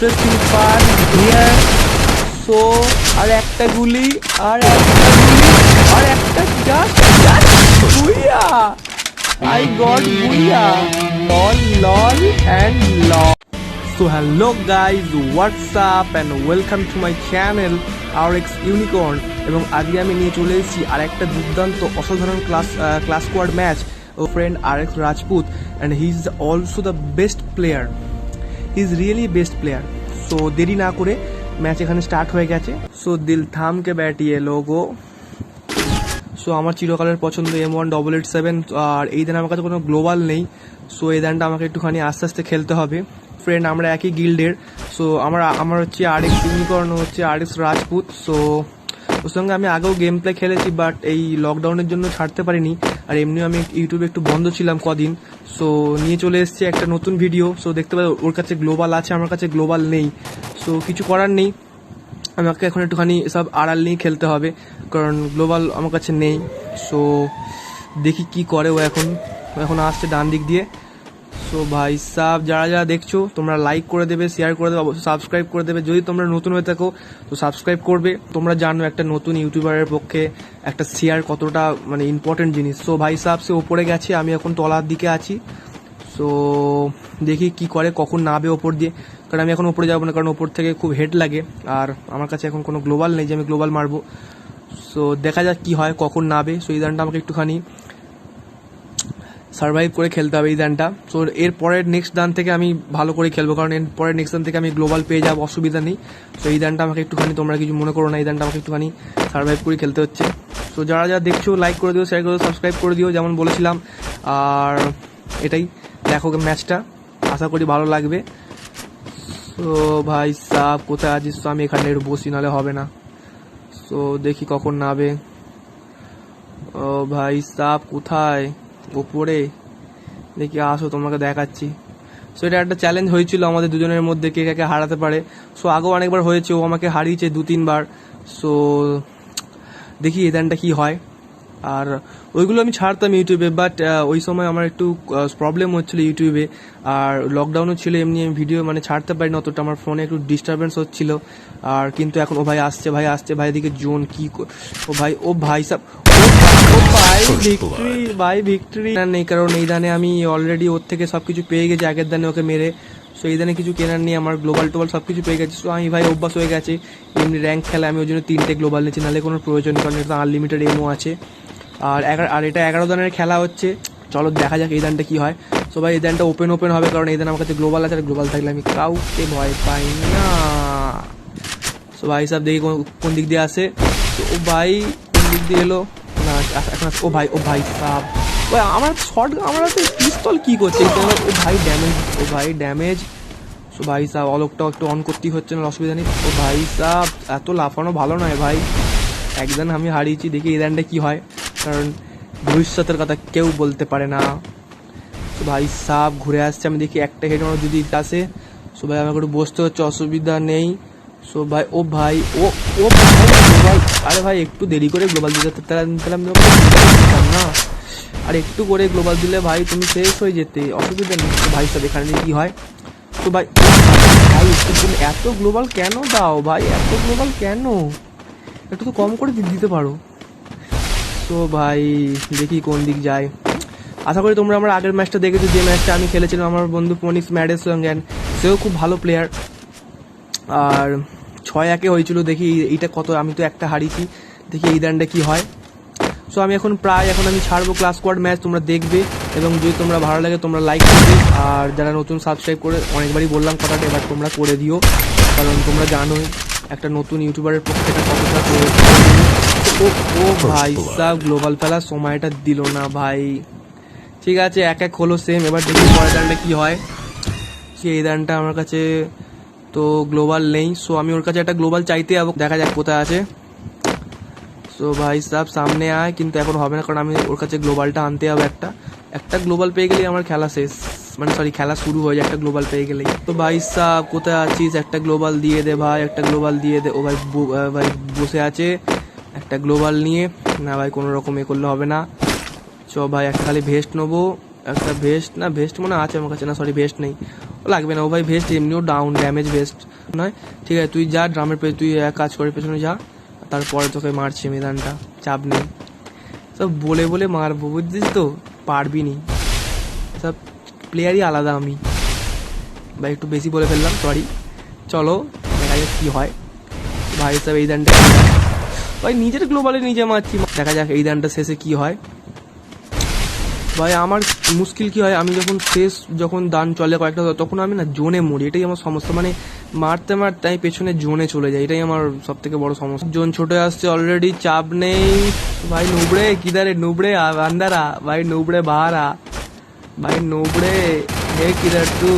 interesting part here. So আর একটা গুলি just booyah I got booyah lol and lol. So hello guys, what's up and welcome to my channel RX Unicorn. এবং আজকে আমি নিয়ে চলে এসেছি আর একটা দুর্দান্ত অসাধারণ class squad match friend RX Rajput, and he is also the best player. He is really best player. So দেরি না করে ম্যাচ এখানে স্টার্ট হয়ে গেছে. সো দিল থাম কে ব্যাটিয়ে লোগো. সো আমার চিরকালের পছন্দ M1887, আর এই দিন আমার কাছে কোনো গ্লোবাল নেই. সো এই দানটা আমাকে একটুখানি আস্তে আস্তে খেলতে হবে. ফ্রেন্ড আমরা একই গিল্ডের. সো আমার হচ্ছে RX ইউনিকর্ন, হচ্ছে RX রাজপুত. সো ওর সঙ্গে আমি আগেও গেম প্লে খেলেছি, বাট এই লকডাউনের জন্য ছাড়তে পারিনি. আর এমনিও আমি ইউটিউবে একটু বন্ধ ছিলাম কদিন. সো নিয়ে চলে এসেছি একটা নতুন ভিডিও. সো দেখতে পাই ওর কাছে গ্লোবাল আছে, আমার কাছে গ্লোবাল নেই. সো কিছু করার নেই, আমাকে এখন একটুখানি সব আড়াল নিয়ে খেলতে হবে, কারণ গ্লোবাল আমার কাছে নেই. সো দেখি কি করে ও. এখন আসছে ডান দিক দিয়ে. সো ভাই সাব, যারা দেখছো তোমরা লাইক করে দেবে, শেয়ার করে দেবে, অবশ্যই সাবস্ক্রাইব করে দেবে. যদি তোমরা নতুন হয়ে থাকো তো সাবস্ক্রাইব করবে. তোমরা জানো একটা নতুন ইউটিউবারের পক্ষে একটা শেয়ার কতটা মানে ইম্পর্টেন্ট জিনিস. সো ভাই সাব সে ওপরে গেছে, আমি এখন তলার দিকে আছি. সো দেখি কি করে, কখন নাবে ওপর দিয়ে, কারণ আমি এখন ওপরে যাবো না, কারণ ওপর থেকে খুব হেড লাগে. আর আমার কাছে এখন কোনো গ্লোবাল নেই যে আমি গ্লোবাল মারবো. সো দেখা যাক কি হয়, কখন নাবে. সো এই দানটা আমাকে একটুখানি সার্ভাইভ করে খেলতে হবে এই দানটা. সো এর পরের নেক্সট দান থেকে আমি ভালো করে খেলবো, কারণ এর পরের নেক্সট দান থেকে আমি গ্লোবাল পেয়ে যাবো, অসুবিধা নেই. সো এই দানটা আমাকে একটুখানি, তোমরা কিছু মনে করো না, এই দানটা আমাকে একটুখানি সার্ভাইভ করে খেলতে হচ্ছে. সো যারা দেখছো লাইক করে দিও, শেয়ার করে দিও, সাবস্ক্রাইব করে দিও যেমন বলেছিলাম. আর এটাই, দেখো ম্যাচটা, আশা করি ভালো লাগবে. তো ভাই সাব কোথায় আছিস? তো আমি এখানে একটু বসি, নাহলে হবে না. সো দেখি কখন নাবে. ও ভাই সাব কোথায়? ওপরে. দেখি আসো, তোমাকে দেখাচ্ছি. সো এটা একটা চ্যালেঞ্জ হয়েছিল আমাদের দুজনের মধ্যে, কে কাকে হারাতে পারে. সো আগেও অনেকবার হয়েছে, ও আমাকে হারিয়েছে 2-3 বার. সো দেখি এই দানটা কি হয়. আর ওইগুলো আমি ছাড়তাম ইউটিউবে, বাট ওই সময় আমার একটু প্রবলেম হচ্ছিল ইউটিউবে, আর লকডাউনও ছিল, এমনি আমি ভিডিও মানে ছাড়তে পারি না অতটা, আমার ফোনে একটু ডিস্টারবেন্স হচ্ছিল. আর কিন্তু এখন ও ভাই আসছে, ভাই এদিকে জোন কি, ও ভাই সব, ও ভাই ভিক্টরি নেই, কারণ এই দানে আমি অলরেডি ওর থেকে সবকিছু পেয়ে গেছি আগের দানে ওকে মেরে. সো এই দানে কিছু কেনার নেই, আমার গ্লোবাল টোবাল সবকিছু পেয়ে গেছি. সো আমি ভাই অভ্যাস হয়ে গেছে এমনি র্যাঙ্ক খেলা, আমি ওই জন্য 3টে গ্লোবাল নিচ্ছি, নাহলে কোনো প্রয়োজন, কারণ এটা আনলিমিটেড এমও আছে. আর এটা 11 দানের খেলা হচ্ছে. চলো দেখা যাক এই দানটা কি হয়. সো ভাই এই দানটা ওপেন হবে, কারণ এই দান আমার কাছে গ্লোবাল আছে, আর গ্লোবাল থাকলে আমি কাউকে ভয় পাই না. সো ভাই সাহেব দেখি কোন দিক দিয়ে আসে. ও ভাই কোন দিক দিয়ে এলো না এখন. ও ভাই সাহেব, ওই আমার শর্ট, আমার হাতে পিস্তল কি করছে? ও ভাই ড্যামেজ. সো ভাই সাহেব অলকটাও একটু অন করতেই হচ্ছে না, অসুবিধা নেই. ও ভাই সাহেব এত লাফানো ভালো নয় ভাই, একদিন আমি হারিয়েছি. দেখি এই দানটা কি হয়, কারণ ভবিষ্যতের কথা কেউ বলতে পারে না. তো ভাই সাপ ঘুরে আসছে, আমি দেখি একটা হেড আমার যদি আসে. সো ভাই আমাকে একটু বসতে হচ্ছে, অসুবিধা নেই. সো ভাই ও ভাই গ্লোবাল, আরে ভাই একটু দেরি করে গ্লোবাল দিতে না, আর একটু করে গ্লোবাল দিলে ভাই তুমি শেষ হয়ে যেতে, অসুবিধা নেই. তো ভাই সাহেব এখানে কি হয়? তো ভাই এত গ্লোবাল কেন দাও ভাই, এত গ্লোবাল কেন? একটু তো কম করে দিতে পারো. তো ভাই দেখি কোন দিক যায়. আশা করি তোমরা আমার আগের ম্যাচটা দেখেছো, যে ম্যাচটা আমি খেলেছিলাম আমার বন্ধু ফোনিক্স ম্যাডের সঙ্গে, সেও খুব ভালো প্লেয়ার. আর 6-1 হয়েছিল. দেখি এইটা কত, আমি তো একটা হারিয়েছি. দেখি এই দানটা কি হয়. সো আমি এখন আমি ছাড়বো ক্লাস স্কোয়াড ম্যাচ, তোমরা দেখবে, এবং যদি তোমরা ভালো লাগে তোমরা লাইক করবে. আর যারা নতুন সাবস্ক্রাইব করে, অনেকবারই বললাম কথাটা, এবার তোমরা করে দিও, কারণ তোমরা জানোই একটা নতুন ইউটিউবারের পক্ষে এটা কতটা ও ভাই সাব গ্লোবাল ফেলার সময়টা দিল না ভাই. ঠিক আছে, 1-1 হলো সেম. এবার দেখি পরের দানটা কি হয়. এই দানটা আমার কাছে তো গ্লোবাল নেই. সো আমি ওর কাছে একটা গ্লোবাল চাইতে যাবো, দেখা যাক কোথায় আছে. সো ভাই সাহেব সামনে আয়, কিন্তু এখন হবে না, কারণ আমি ওর কাছে গ্লোবালটা আনতে হবে. একটা গ্লোবাল পেয়ে গেলেই আমার খেলা শেষ, মানে সরি খেলা শুরু হয়ে যায় একটা গ্লোবাল পেয়ে গেলেই. তো ভাই সাহেব কোথায় আছিস? একটা গ্লোবাল দিয়ে দে ভাই, একটা গ্লোবাল দিয়ে দে. ও ভাই বসে আছে একটা গ্লোবাল নিয়ে. না ভাই কোনো রকম এ করলে হবে না. চ ভাই একটা খালি ভেস্ট নেবো, একটা ভেস্ট মনে আছে আমার কাছে, না সরি ভেস্ট নেই. লাগবে না ও ভাই, ভেস্ট এমনিও ডাউন ড্যামেজ ভেস্ট নয়। ঠিক আছে তুই যা ড্রামের তুই এক কাজ করে পেছনে যা, তারপরে তোকে মারছি মেদানটা, চাপ নেই। সব বলে বলে মারবো বুঝছিস তো, পারবি নি, সব প্লেয়ারই আলাদা আমি ভাই, একটু বেশি বলে ফেললাম, সরি। চলো দেখা যাক কি হয় ভাই সব। এই দানটা ভাই নিজের গ্লোবালে নিজে মারছি, দেখা যাক এই দানটা শেষে কি হয় ভাই। আমার মুশকিল কি হয়, আমি যখন দান চলে কয়েকটা তখন আমি না জোনে মরি, এটাই আমার সমস্যা। মানে মারতে মারতে আমি পেছনে জোনে চলে যাই, এটাই আমার সব থেকে বড় সমস্যা। জোন ছোট আসছে অলরেডি, চাপ নেই ভাই। নুবড়ে কিধারে, নুবড়ে আন্দারা ভাই, নুবড়ে বাহারা भाई नोबड़े है किधर तू?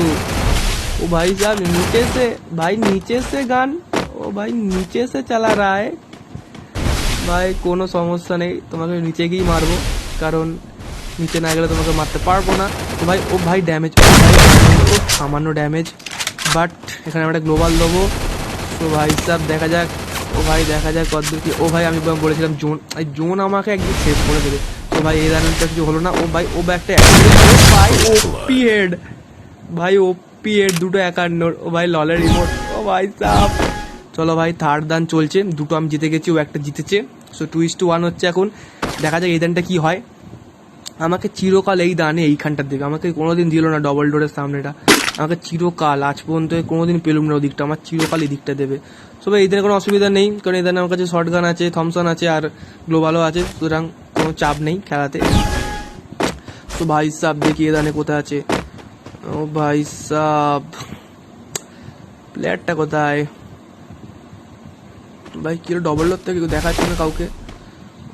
ओ भाई साहब नीचे से, भाई नीचे से गान, ओ भाई नीचे से चला रहा है ভাই। কোনো সমস্যা নেই, তোমাকে নিচে গিয়েই মারবো, কারণ নিচে না গেলে তোমাকে মারতে পারবো না। তো ভাই ও ভাই ড্যামেজ, ও ভাই ও সামান্য ড্যামেজ, বাট এখানে আমরা গ্লোবাল দেবো। তো ভাই সাহেব দেখা যাক, ও ভাই দেখা যাক কতদূর কি। ও ভাই আমি বলেছিলাম জোন, এই জোন আমাকে একদিন সেভ করে দেবে। তো ভাই এই রানটা কিছু হলো না। ও ভাই ও ব্যাগটা ভাই ওপি হেড, ভাই ওপি হেড, দুটো 51। ও ভাই ললের রিমোট, ও ভাই সাহেব। চলো ভাই থার্ড দান চলছে, দুটো আমি জিতে গেছি, ও একটা জিতেছে। সো 2:1 হচ্ছে এখন। দেখা যাক এই দানটা কি হয়। আমাকে চিরকাল এই দানে এইখানটার দিকে আমাকে কোনোদিন দিল না, ডবল ডোরের সামনেটা আমাকে চিরকাল আজ পর্যন্ত কোনোদিন পেলুম না ওদিকটা, আমার চিরকাল এই দিকটা দেবে। সো ভাই এদের কোনো অসুবিধা নেই, কারণ এদের আমার কাছে শর্ট গান আছে, থমসন আছে, আর গ্লোবালও আছে, সুতরাং কোনো চাপ নেই খেলাতে। তো ভাই সাহেব দেখি এ দানে কোথায় আছে। ও ভাই সাহেব প্লেয়ারটা কোথায় ভাই? কি ডবল ডোর থেকে দেখাচ্ছে না কাউকে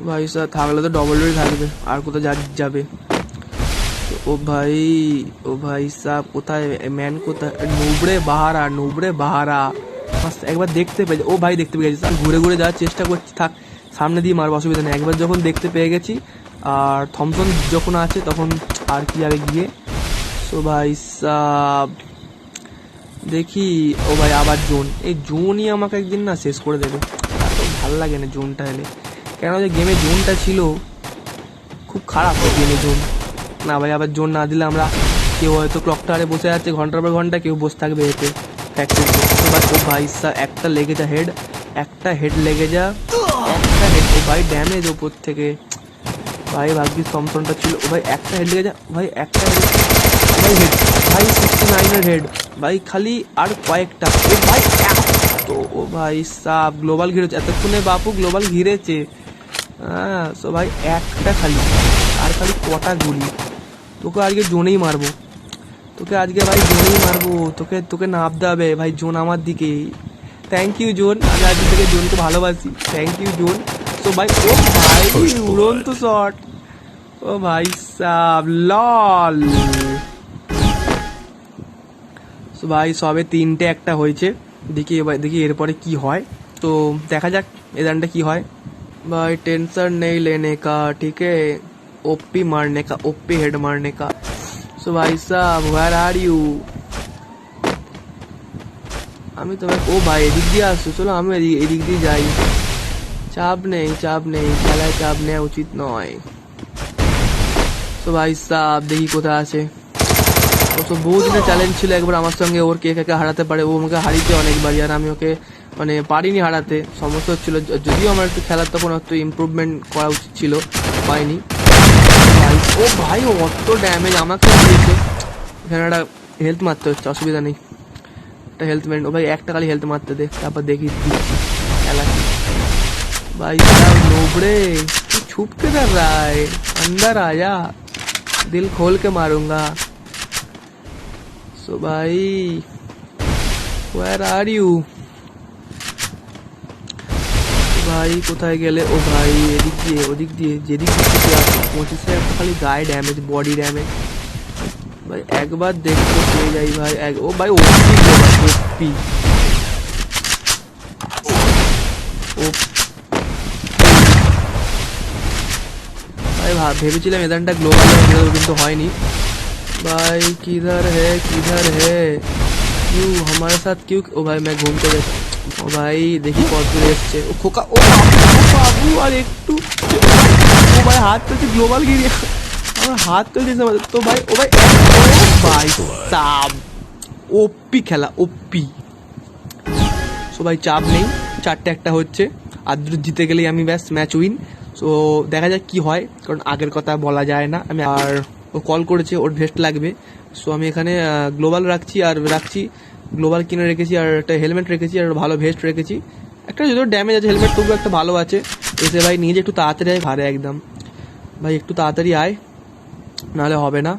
ভাই সাহেব, থাকলে তো ডবল ডোরই থাকবে, আর কোথায় যাবে? ও ভাই সাহেব কোথায় ম্যান, কোথায়? নুবড়ে বাহারা, নুবড়ে বাহারা একবার দেখতে পেয়েছি। ও ভাই দেখতে পেয়ে গেছি, ঘুরে ঘুরে যাওয়ার চেষ্টা করছি, থাক সামনে দিয়ে মারবো, অসুবিধা নেই। একবার যখন দেখতে পেয়ে গেছি, আর থমসন যখন আছে তখন আর কি আগে গিয়ে। সো ভাই সাহেব দেখি, ও ভাই আবার জোন, এই জোনই আমাকে একদিন না শেষ করে দেবে, এত ভালো লাগে না জোনটা এলে। কেন যে গেমে জোনটা ছিল খুব খারাপ গেমে জোন না ভাই। আবার জোন না দিলে আমরা কেউ হয়তো ক্লক টাওয়ারে বসে আছে ঘন্টার পর ঘন্টা, কেউ বসে থাকবে এতে ফ্যাক্টরি। ও ভাই স্যার একটা লেগে যা হেড, একটা হেড লেগে যা, একটা হেড। ও ভাই ড্যামেজ ওপর থেকে ভাই, ভাগ্যিস থমসনটা ছিল। ও ভাই একটা হেড লেগে যা ভাই, একটা হেড ভাই, হেড ভাই 69 হেড ভাই, খালি আর কয়েকটা। ও ভাই তো, ও ভাই সাব গ্লোবাল ঘিরেছে এতক্ষণে, বাপু গ্লোবাল ঘিরেছে। হ্যাঁ সো ভাই একটা খালি, আর খালি কটা গুলি। তোকে আজকে জোনেই মারবো, তোকে আজকে ভাই জোনেই মারবো, তোকে নামতে হবে ভাই, জোন আমার দিকে। থ্যাংক ইউ জোন, আমি আজকে থেকে জোনকে ভালোবাসি, থ্যাংক ইউ জোন। তো ভাই ও ভাই উড়ন্ত শট, ও ভাই সাব লল। তো ভাই সবে 3টে একটা হয়েছে, দেখি এরপরে কি হয়। তো দেখা যাক এই রানটা কি হয় भाई। टेंशन नहीं लेने का, ठीक है, ओपी मारने का, ओपी हेड मारने का। सो भाई साहब वेयर आर यू? আমি তো ও ভাই এদিক দিয়ে আসছো, চলো আমি এদিক দিয়ে যাই। চাপ নেই খেলায় চাপ নেওয়া উচিত নয়। তো ভাই সাহেব দেখি কোথায় আছে। ও তো বহু দিনের চ্যালেঞ্জ ছিল একবার আমার সঙ্গে, ওর কে কাকে হারাতে পারে। ও আমাকে হারিয়েছে অনেকবারই, আর আমি ওকে মানে পারিনি হারাতে, সমস্যা হচ্ছিল। যদিও আমার একটু খেলার তখন একটু ইমপ্রুভমেন্ট করা উচিত ছিল, পাইনি। ও ভাই অত ড্যামেজ আমাকে দিয়েছে। এখানে একটা হেলথ মারতে হচ্ছে, অসুবিধা নেই, একটা হেলথ মেন। ও ভাই একটা খালি হেলথ মারতে দে, তারপর দেখি খেলা। भाई साहब नोबड़े तू छुप के कर रहा है, अंदर आया, दिल खोल के मारूंगा। सो भाई where are you? ভাই কোথায় গেলে? ও ভাই এদিক দিয়ে ওদিক দিয়ে যেদিক দিয়ে আসছে 25 একটা খালি গায়ে ড্যামেজ, বডি ড্যামেজ ভাই। একবার দেখতে পেয়ে যাই ভাই। ও ভাই ওপি ভাই, ভেবেছিলাম এদানটা গ্লোবাল কিন্তু হয়নি ভাই। কিধার হে क्यों हमारे साथ क्यों? ओ भाई मैं घूमते गया। ও ভাই দেখি কত দূরে এসছে। ও খোকা, ও বাবু আর একটু। ও ভাই হাত তুলছে, গ্লোবাল গিয়ে আমার হাত তুলছে। তো ভাই ও ভাই ভাই সাব ওপি খেলা, ওপি। সো ভাই চাপ নেই, 4-1 হচ্ছে, আদ্র জিতে গেলেই আমি ব্যাস ম্যাচ উইন। সো দেখা যাক কি হয়, কারণ আগের কথা বলা যায় না। আমি আর ও কল করেছে, ওর ভেস্ট লাগবে। সো আমি এখানে গ্লোবাল রাখছি গ্লোবাল কিনে রেখেছি, আর একটা হেলমেট রেখেছি, আর ভালো ভেস্ট রেখেছি। একটা যদিও ড্যামেজ আছে হেলমেট, তবু একটা ভালো আছে। এসে ভাই নিয়ে যে একটু তাড়াতাড়ি আয় ঘাড়ে একদম, ভাই একটু তাড়াতাড়ি আয়, নাহলে হবে না।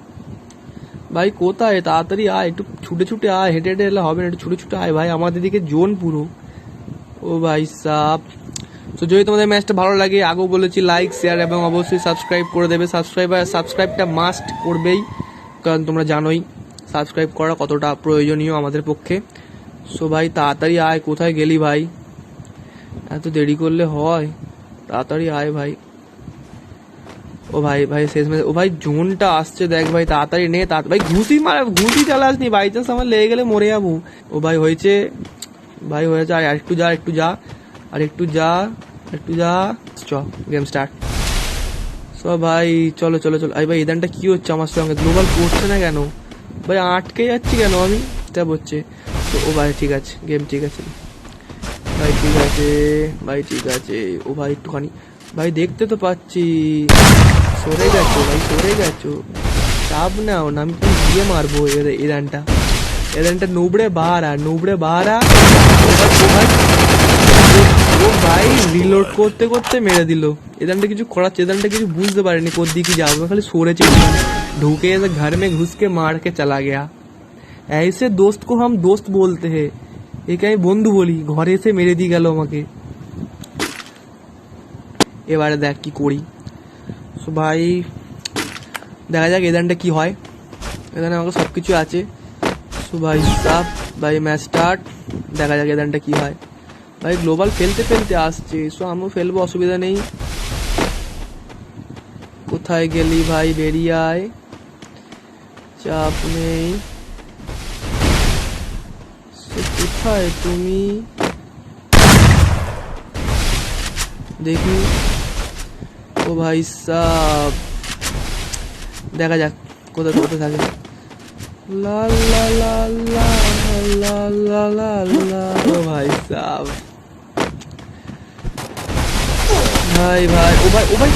ভাই কোথায়, তাড়াতাড়ি আয়, একটু ছুটে ছুটে আয়, হেঁটে হেঁটে এলে হবে না, একটু ছুটে ছুটে আয় ভাই, আমাদের দিকে জোন পুরো। ও ভাই সাপ। তো যদি তোমাদের ম্যাচটা ভালো লাগে, আগেও বলেছি লাইক শেয়ার এবং অবশ্যই সাবস্ক্রাইব করে দেবে। সাবস্ক্রাইবটা মাস্ট করবেই, কারণ তোমরা জানোই সাবস্ক্রাইব করা কতটা প্রয়োজনীয় আমাদের পক্ষে। সো ভাই তাড়াতাড়ি আয়, কোথায় গেলি ভাই, এত দেরি করলে হয়, তাড়াতাড়ি আয় ভাই। ও ভাই ভাই শেষ ম্যাচ, ও ভাই জোনটা আসছে দেখ ভাই, তাড়াতাড়ি নে, ভাই ঘুষি চালাসনি, বাই চান্স আমার লেগে গেলে মরে যাবো। ও ভাই হয়েছে, ভাই হয়েছে, আর একটু যা, চ গেম স্টার্ট। সো ভাই চলো চলো চলো। ভাই ইদানটা কি হচ্ছে আমার সঙ্গে, গ্লোবাল পড়ছে না কেন ভাই, আটকে যাচ্ছি কেন আমি, এটা হচ্ছে। তো ও ভাই ঠিক আছে, গেম ঠিক আছে ভাই, ঠিক আছে ভাই, ঠিক আছে। ও ভাই একটুখানি, ভাই দেখতে তো পাচ্ছি সরে গেছো ভাই, সরে গেছো, চাপ নাও না, আমি তুমি দিয়ে মারবো এদানটা নুবড়ে বাহারা। ও ভাই রিলোড করতে করতে মেরে দিল। এদানটা কিছু করাচ্ছে, এদানটা কিছু বুঝতে পারেনি কোন দিকে যাবো, খালি সরেছে, ঢুকে এসে घर में घुस के मार के चला गया। ऐसे दोस्त को हम दोस्त बोलते हैं, একে আমি বন্ধু বলি, ঘরে এসে মেরে দিয়ে গেল আমাকে। এবারে দেখ কি করি। সো ভাই দেখা যাক এদানটা কি হয়, এদানে আমাকে সব কিছু আছে। সো ভাই সাপ, ভাই ম্যাচ স্টার্ট, দেখা যাক এদানটা কি হয়। ভাই গ্লোবাল ফেলতে আসছে, সো আমিও ফেলবো, অসুবিধা নেই। কোথায় গেলি ভাই, বেরিয়ে আয়, চাপ নেই। কোথায় তুমি, দেখি। ও ভাই সাব, দেখা যাক কোথায় থাকে। লা লা লা লা লা লা লা লা। ও ভাই সাব, ভাই ও ভাই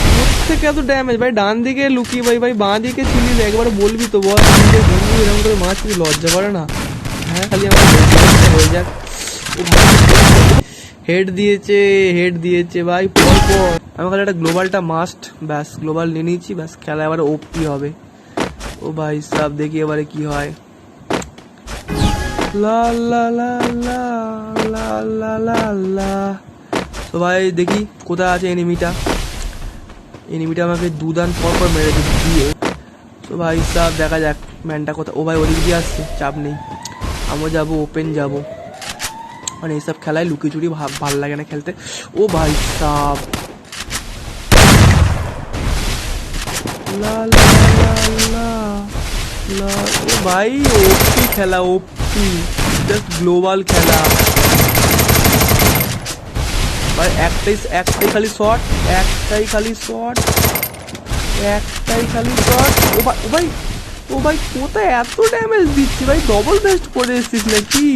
থেকে এত ড্যামেজ ভাই, ডান দিকে লুকিয়ে ভাই বাঁ দিকে ছিলি, একবার বলবি তো বল, বন্ধু এরকম করে মাছ লজ্জা করে না? হ্যাঁ খালি আমার হয়ে যাক। হেড দিয়েছে ভাই, পর আমি খালি একটা গ্লোবালটা মাস্ট, ব্যাস গ্লোবাল নিয়ে নিয়েছি, ব্যাস খেলা এবারে ওপি হবে। ও ভাই সাব দেখি এবারে কি হয়। লা লা লা লা লা লা লা লা। তো ভাই দেখি কোথায় আছে এনিমিটা আমাকে দুদান পর মেরে দিচ্ছি। তো ভাই সাব দেখা যাক ম্যানটা কোথায়। ও ভাই ওদিক দিয়ে আসছে, চাপ নেই, আমরা যাবো ওপেন যাবো, মানে এইসব খেলায় লুকিচুরি ভাল লাগে না খেলতে। ও ভাই সাব, লা লা লা লা লা। ও ভাই ওপি খেলা, ওপি জাস্ট গ্লোবাল খেলা ভাই। একটাই খালি শট। ও ভাই কোথায় এত ড্যামেজ দিচ্ছি ভাই, ডবল বেস্ট করে এসছিস নাকি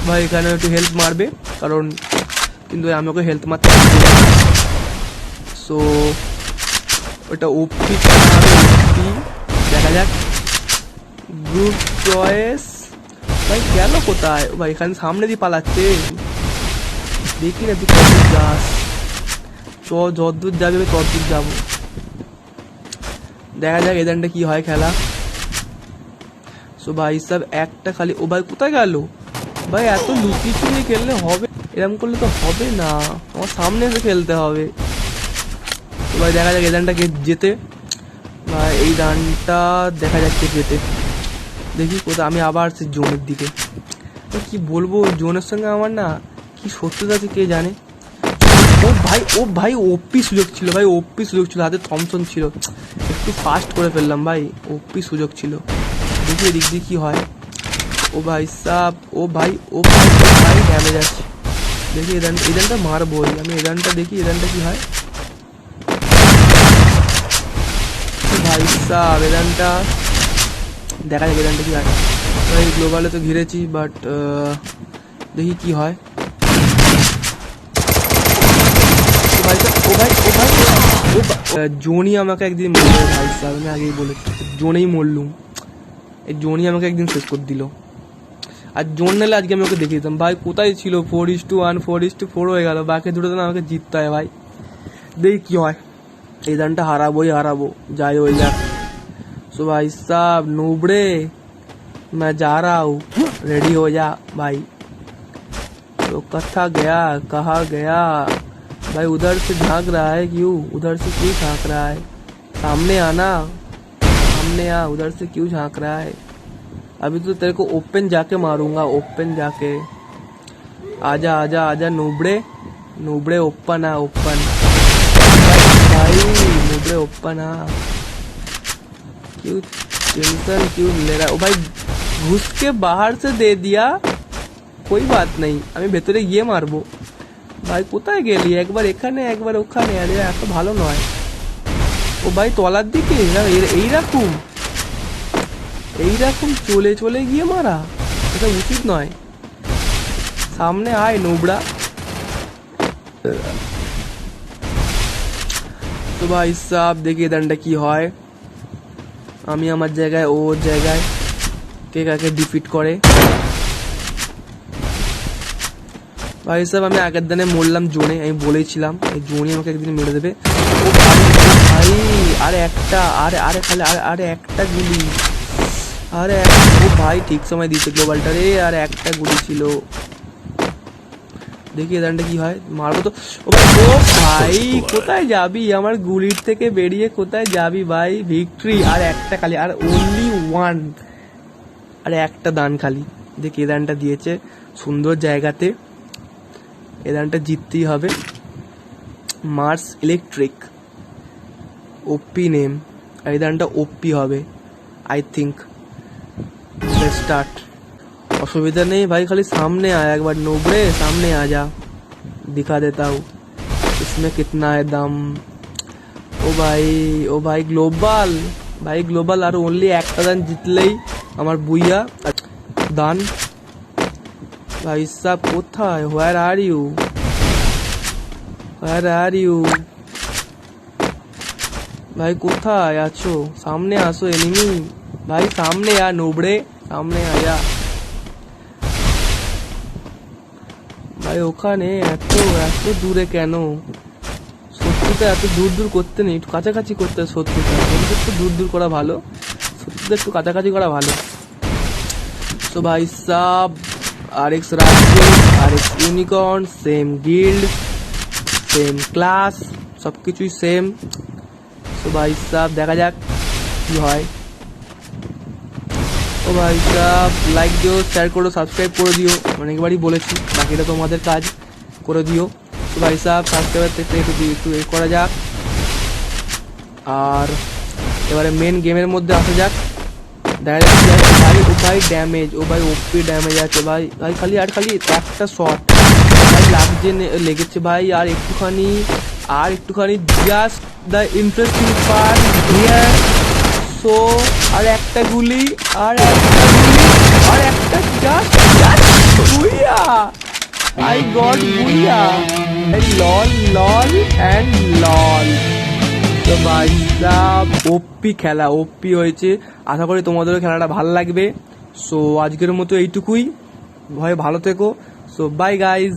ভাই? এখানে একটু হেল্প মারবে, কারণ কিন্তু আমি ওকে হেল্প মারতে, সো ওটা ওপি দেখা যাক। গুড চয়েস ভাই, গেল কোথায় ভাই? এখানে সামনে দিয়ে পালাচ্ছে, দেখি না তুই কতদূর যাস, যতদূর যাবে ততদূর যাবো। দেখা যাক এদানটা কি হয় খেলা। সো ভাই সব একটা খালি, ও ভাই কোথায় গেল ভাই? এত লুকিয়ে চুরিয়ে খেললে হবে? এরকম করলে তো হবে না, আমার সামনে এসে খেলতে হবে। তো ভাই দেখা যাক এদানটাকে যেতে ভাই, এই দানটা দেখা যাচ্ছে যেতে, দেখি কোথায়। আমি আবার সেই জোনের দিকে, কি বলবো, জোনের সঙ্গে আমার না কি শত্রুতা আছে কে জানে। ও ভাই ওপি সুযোগ ছিল ভাই, হাতে থমসন ছিল, একটু ফাস্ট করে ফেললাম ভাই, ওপি সুযোগ ছিল। দেখি এদিক দিয়ে কি হয়। ও ভাই সাপ, ও ভাই ড্যামেজ আছে, দেখি এদানটা মারবো আমি, দেখি এদানটা কি হয় ভাই সাপ। এদানটা দেখা যাক এদানটা কি হয়। ভাই গ্লোবালে তো ঘিরেছি, বাট দেখি কি হয়। জোনই আমাকে একদিন মরবে ভাই সাহেব, আমি আগেই বলেছি জোনেই মরলুম। এই জোনই আমাকে একদিন শেষ করে দিল। আর জোন নিলে আজকে আমি ওকে দেখিয়ে দিতাম ভাই কোথায় ছিল। 4:1 4:4 হয়ে গেল, বাকি দুটো দিন আমাকে জিততে হয় ভাই। দেখি কি হয়, এই দানটা হারাবো, যাই হয়ে যাক। सो भाई साहब नूबड़े मैं जा रहा हूँ, रेडी हो जा भाई। तो कथा गया, कहा गया भाई, उधर से झांक रहा है क्यों, उधर से क्यों झांक रहा है, सामने आना, सामने आ, उधर से क्यों झांक रहा है। अभी तो तेरे को ओपन जाके मारूंगा, ओपन जाके। आजा आजा आजा नूबड़े, नूबड़े ओपन आ, ओपन भाई, नूबड़े ओपन आ। क्यों टेंशन क्यों ले रहा है ओ भाई, घुस के बाहर से दे दिया, कोई बात नहीं, আমি ভেতরে গিয়ে মারবো। ভাই কোথায় গেলি, একবার এখানে একবার ওখানে, আরে এত ভালো নয়। ও ভাই তলার দিকে এইরকম চলে চলে গিয়ে মারা, এটা উচিত নয়। সামনে আয় নোবড়া। তো ভাই সাহেব দেখি দানটা কি হয়। আমি আমার জায়গায়, ও ওর জায়গায়, কে কাকে ডিফিট করে। ভাই সাহেব আমি আগের দিনে মরলাম জোনে, আমি বলেছিলাম এই জোনই আমাকে একদিন মেরে দেবে। ও ভাই আরে একটা, আরে খালি আরে একটা গুলি, আরে ও ভাই ঠিক সময় দিচ্ছে গ্লোবালটা রে, আর একটা গুলি ছিল। দেখি এদানটা কি হয়, মারবো তো। ও ভাই কোথায় যাবি, আমার গুলির থেকে বেরিয়ে কোথায় যাবি ভাই। ভিক্টরি, আর একটা খালি, আর অনলি ওয়ান, আরে একটা দান খালি। দেখি এ দানটা দিয়েছে সুন্দর জায়গাতে, এ দানটা জিততেই হবে। মার্স ইলেকট্রিক, ওপি নেম, আর এই দানটা ওপি হবে আই থিঙ্ক। স্টার্ট, असुविधा नहीं भाई, खाली सामने आया एक बार नोबड़े, सामने आ जा, दिखा देता हूँ इसमें कितना है दम। ओ भाई ग्लोबल আর ओनली একটা দান জিতলেই আমার বুইয়া দান। ভাই সাহেব কোথায়, হোয়ার আর ইউ ভাই, কোথায় আছো, সামনে আসো এনিমি ভাই, সামনে আ নোবড়ে, সামনে আয়া ভাই। ওখানে এত দূরে কেন, শত্রুটা এত দূর করতে নেই, একটু কাছাকাছি করতে। শত্রুটা একটু দূর করা ভালো, শত্রুটা একটু কাছাকাছি করা ভালো। তো ভাই সাব RX রাজ্য, RX unicorn, same guild, same class, সবকিছুই সেম। তো ভাই সাব দেখা যাক কি হয়। ও ভাই সাহেব লাইক দিও, শেয়ার করো, সাবস্ক্রাইব করে দিও, অনেকবারই বলেছি, বাকিটা তোমাদের কাজ, করে দিও। তো ভাই সাহেব সাবস্ক্রাইবার থেকে একটু করা যাক। আর এবারে মেন গেমের মধ্যে আসা যাক, দেখা যাচ্ছে ভাই। ও ভাই ড্যামেজ, ও ভাই ওপি ড্যামেজ আছে ভাই, খালি একটা শট ভাই লেগেছে ভাই। আর একটুখানি just the interesting part here. So আর একটা গুলি, আর একটা just booyah, I got booyah, lol and লল। তো ভাই সাব ওপি খেলা, ওপি হয়েছে। আশা করি তোমাদেরও খেলাটা ভালো লাগবে। সো আজকের মতো এইটুকুই, ভাই ভালো থেকো। So by guys.